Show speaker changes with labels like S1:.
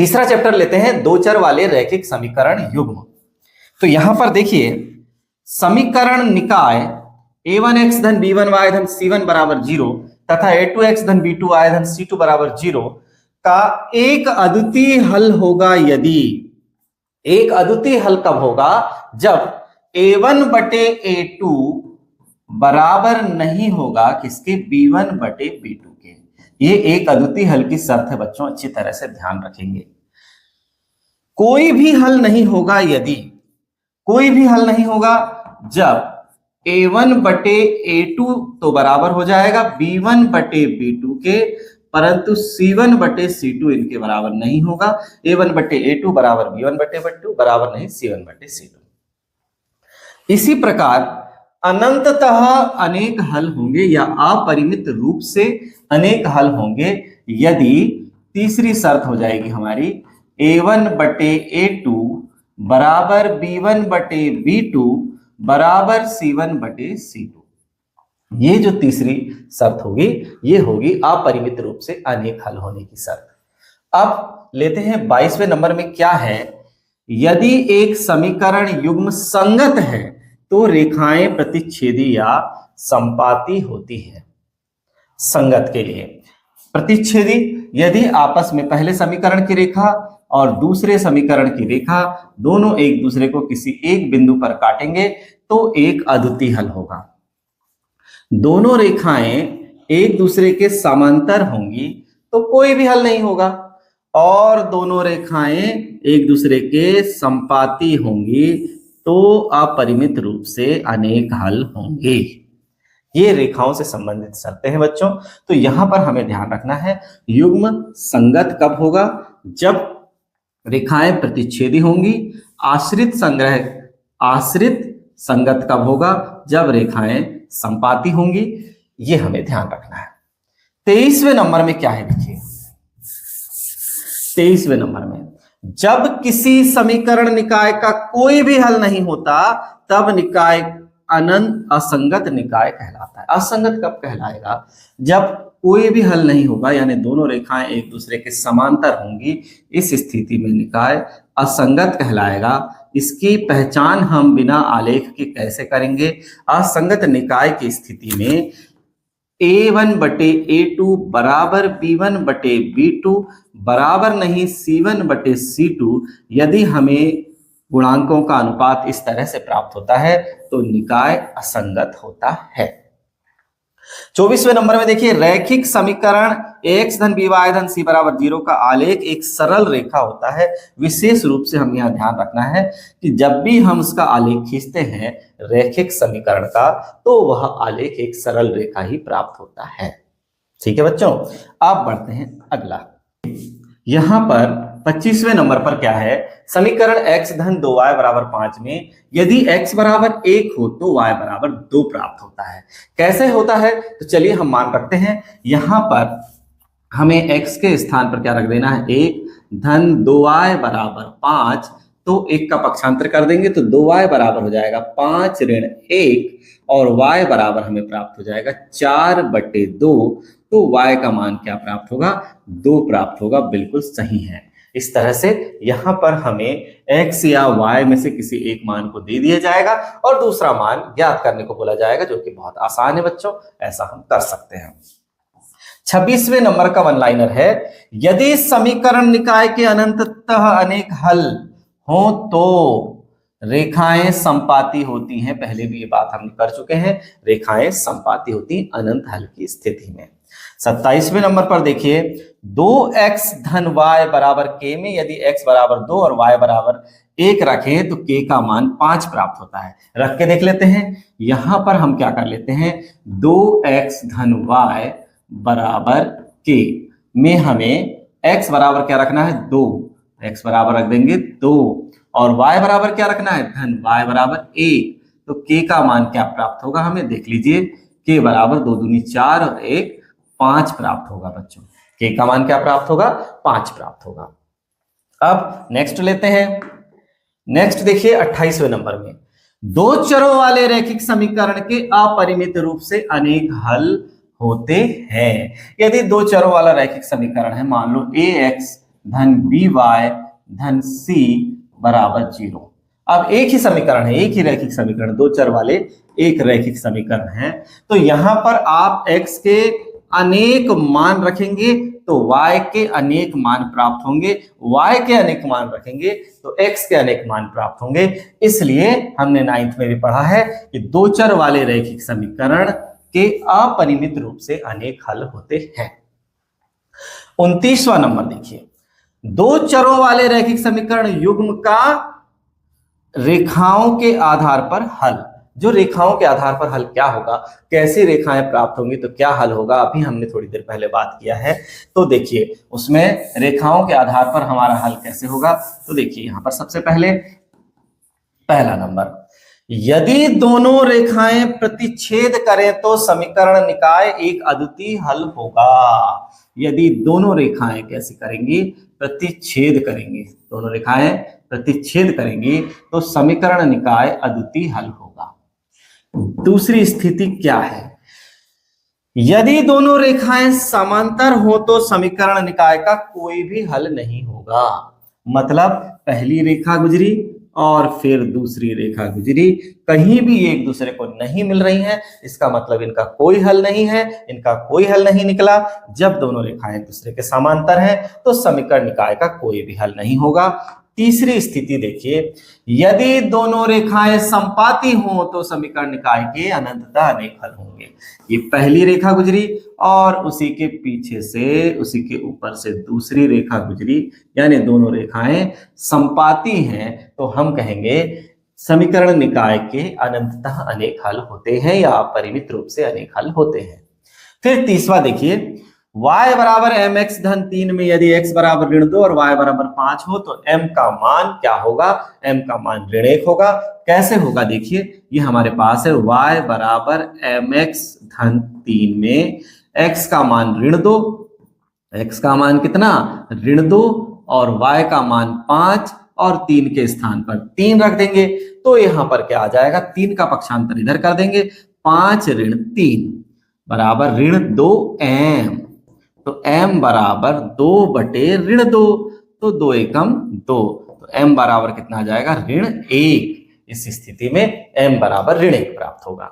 S1: तीसरा चैप्टर लेते हैं, दो चर वाले रैखिक समीकरण युग्म। तो यहां पर देखिए समीकरण निकाय a1x धन b1y धन c1 बराबर 0 तथा a2x धन b2y धन c2 बराबर 0 का एक अद्वितीय हल होगा यदि, एक अद्वितीय हल कब होगा, जब a1 बटे a2 बराबर नहीं होगा किसके, b1 बटे b2 के। ये एक अद्वितीय हल की शर्त है बच्चों, अच्छी तरह से ध्यान रखेंगे। कोई भी हल नहीं होगा यदि, कोई भी हल नहीं होगा जब a1 बटे a2 तो बराबर हो जाएगा b1 बटे b2 के, परंतु c1 बटे c2 इनके बराबर नहीं होगा। a1 बटे a2 बराबर b1 बटे b2 बराबर नहीं c1 बटे c2। इसी प्रकार अनंततः अनेक हल होंगे या अपरिमित रूप से अनेक हल होंगे यदि तीसरी शर्त हो जाएगी हमारी a1 बटे a2 बराबर b1 बटे b2 बराबर c1 बटे c2। ये जो तीसरी शर्त होगी ये होगी अपरिमित रूप से अनेक हल होने की शर्त। अब लेते हैं 22वें नंबर में क्या है, यदि एक समीकरण युग्म संगत है तो रेखाएं प्रतिच्छेदी या संपाती होती है। संगत के लिए प्रतिच्छेदी, यदि आपस में पहले समीकरण की रेखा और दूसरे समीकरण की रेखा दोनों एक दूसरे को किसी एक बिंदु पर काटेंगे तो एक अद्वितीय हल होगा। दोनों रेखाएं एक दूसरे के समांतर होंगी तो कोई भी हल नहीं होगा, और दोनों रेखाएं एक दूसरे के संपाती होंगी तो अपरिमित रूप से अनेक हल होंगे। ये रेखाओं से संबंधित शर्तें हैं बच्चों। तो यहां पर हमें ध्यान रखना है युग्म संगत कब होगा, जब रेखाएं प्रतिच्छेदी होंगी। आश्रित संगत कब होगा, जब रेखाएं संपाती होंगी। ये हमें ध्यान रखना है। 23वें नंबर में क्या है देखिए, 23वें नंबर में जब किसी समीकरण निकाय का कोई भी हल नहीं होता तब निकाय अनंत असंगत निकाय कहलाता है। असंगत कब कहलाएगा, जब कोई भी हल नहीं होगा यानी दोनों रेखाएं एक दूसरे के समांतर होंगी, इस स्थिति में निकाय असंगत कहलाएगा। इसकी पहचान हम बिना आलेख के कैसे करेंगे, असंगत निकाय की स्थिति में a1 बटे a2 बराबर b1 बटे b2 बराबर नहीं c1 बटे c2, यदि हमें गुणांकों का अनुपात इस तरह से प्राप्त होता है तो निकाय असंगत होता है। 24वें नंबर में देखिए रैखिक समीकरण ax धन by धन c बराबर 0 का आलेख एक सरल रेखा होता है। विशेष रूप से हम यहाँ ध्यान रखना है कि जब भी हम उसका आलेख खींचते हैं रैखिक समीकरण का तो वह आलेख एक सरल रेखा ही प्राप्त होता है। ठीक है बच्चों, आप बढ़ते हैं अगला। यहां पर 25वें नंबर पर क्या है, समीकरण x धन 2y बराबर 5 में यदि x बराबर 1 हो तो y बराबर 2 प्राप्त होता है। कैसे होता है, तो चलिए हम मान रखते हैं यहां पर हमें x के स्थान पर क्या रख देना है, 1 धन 2y बराबर 5, तो 1 का पक्षांतर कर देंगे तो 2y बराबर हो जाएगा 5 ऋण 1 और y बराबर हमें प्राप्त हो जाएगा 4 बटे 2। तो y का मान क्या प्राप्त होगा, 2 प्राप्त होगा। बिल्कुल सही है। इस तरह से यहां पर हमें x या y में से किसी एक मान को दे दिया जाएगा और दूसरा मान ज्ञात करने को बोला जाएगा, जो कि बहुत आसान है बच्चों, ऐसा हम कर सकते हैं। 26वें नंबर का वन लाइनर है, यदि समीकरण निकाय के अनंततः अनेक हल हो तो रेखाएं संपाती होती हैं। पहले भी ये बात हम कर चुके हैं, रेखाएं संपाती होती अनंत हल की स्थिति में। 27वें नंबर पर देखिए 2x धन y बराबर k में यदि x बराबर 2 और y बराबर 1 रखें तो k का मान 5 प्राप्त होता है। रख के देख लेते हैं। यहां पर हम क्या कर लेते हैं, 2x धन y बराबर k में हमें x बराबर क्या रखना है, 2, x बराबर रख देंगे 2 और y बराबर क्या रखना है, धन y बराबर 1। तो k का मान क्या प्राप्त होगा, हमें देख लीजिए, k बराबर 2 दूनी 4 और 1 5 प्राप्त होगा बच्चों। k का मान क्या प्राप्त होगा, 5 प्राप्त होगा। अब नेक्स्ट लेते हैं। नेक्स्ट देखिए 28वें नंबर में दो चरों वाले रैखिक समीकरण के अपरिमित रूप से अनेक हल होते हैं। यदि दो चरों वाला रैखिक समीकरण है, मान लो ax धन बी वाई धन सी बराबर 0। अब एक ही समीकरण है, एक ही रैखिक समीकरण, दो चर वाले एक रैखिक समीकरण है। तो यहां पर आप x के अनेक मान रखेंगे तो y के अनेक मान प्राप्त होंगे, y के अनेक मान रखेंगे तो x के अनेक मान प्राप्त होंगे। इसलिए हमने 9th में भी पढ़ा है कि दो चर वाले रैखिक समीकरण के अपरिमित रूप से अनेक हल होते हैं। 29वां नंबर देखिए, दो चरों वाले रैखिक समीकरण युग्म का रेखाओं के आधार पर हल। जो रेखाओं के आधार पर हल क्या होगा, कैसी रेखाएं प्राप्त होंगी तो क्या हल होगा, अभी हमने थोड़ी देर पहले बात किया है। तो देखिए उसमें रेखाओं के आधार पर हमारा हल कैसे होगा। तो देखिए यहां पर सबसे पहले पहला नंबर, यदि दोनों रेखाएं प्रतिच्छेद करें तो समीकरण निकाय एक अद्वितीय हल होगा। यदि दोनों रेखाएं कैसी करेंगी, प्रतिच्छेद करेंगे, दोनों रेखाएं प्रतिच्छेद करेंगी तो समीकरण निकाय अद्वितीय हल होगा। दूसरी स्थिति क्या है, यदि दोनों रेखाएं समांतर हो तो समीकरण निकाय का कोई भी हल नहीं होगा। मतलब पहली रेखा गुजरी और फिर दूसरी रेखा गुजरी, कहीं भी एक दूसरे को नहीं मिल रही हैं, इसका मतलब इनका कोई हल नहीं है, इनका कोई हल नहीं निकला। जब दोनों रेखाएं एक दूसरे के समांतर हैं तो समीकरण निकाय का कोई भी हल नहीं होगा। तीसरी स्थिति देखिए, यदि दोनों रेखाएं संपाती हों तो समीकरण निकाय के अनंततः अनेक हल होंगे। ये पहली रेखा गुजरी और उसी के पीछे से, उसी के ऊपर से दूसरी रेखा गुजरी, यानी दोनों रेखाएं संपाती हैं, तो हम कहेंगे समीकरण निकाय के अनंततः अनेक हल होते हैं या अपरिमित रूप से अनेक हल होते हैं। फिर तीसरा देखिए, y बराबर mx धन 3 में यदि x बराबर ऋण 2 और y बराबर 5 हो तो m का मान क्या होगा, m का मान ऋण 1 होगा। कैसे होगा देखिए, ये हमारे पास है y बराबर mx धन 3 में x का मान ऋण 2, x का मान कितना, ऋण 2, और y का मान 5 और 3 के स्थान पर 3 रख देंगे तो यहां पर क्या आ जाएगा, 3 का पक्षांतर इधर कर देंगे, 5 ऋण 3 बराबर ऋण 2m। तो m बराबर 2 बटे ऋण 2, तो 2 एकम 2, तो m बराबर कितना आ जाएगा, ऋण 1। इस स्थिति में m बराबर ऋण 1 प्राप्त होगा।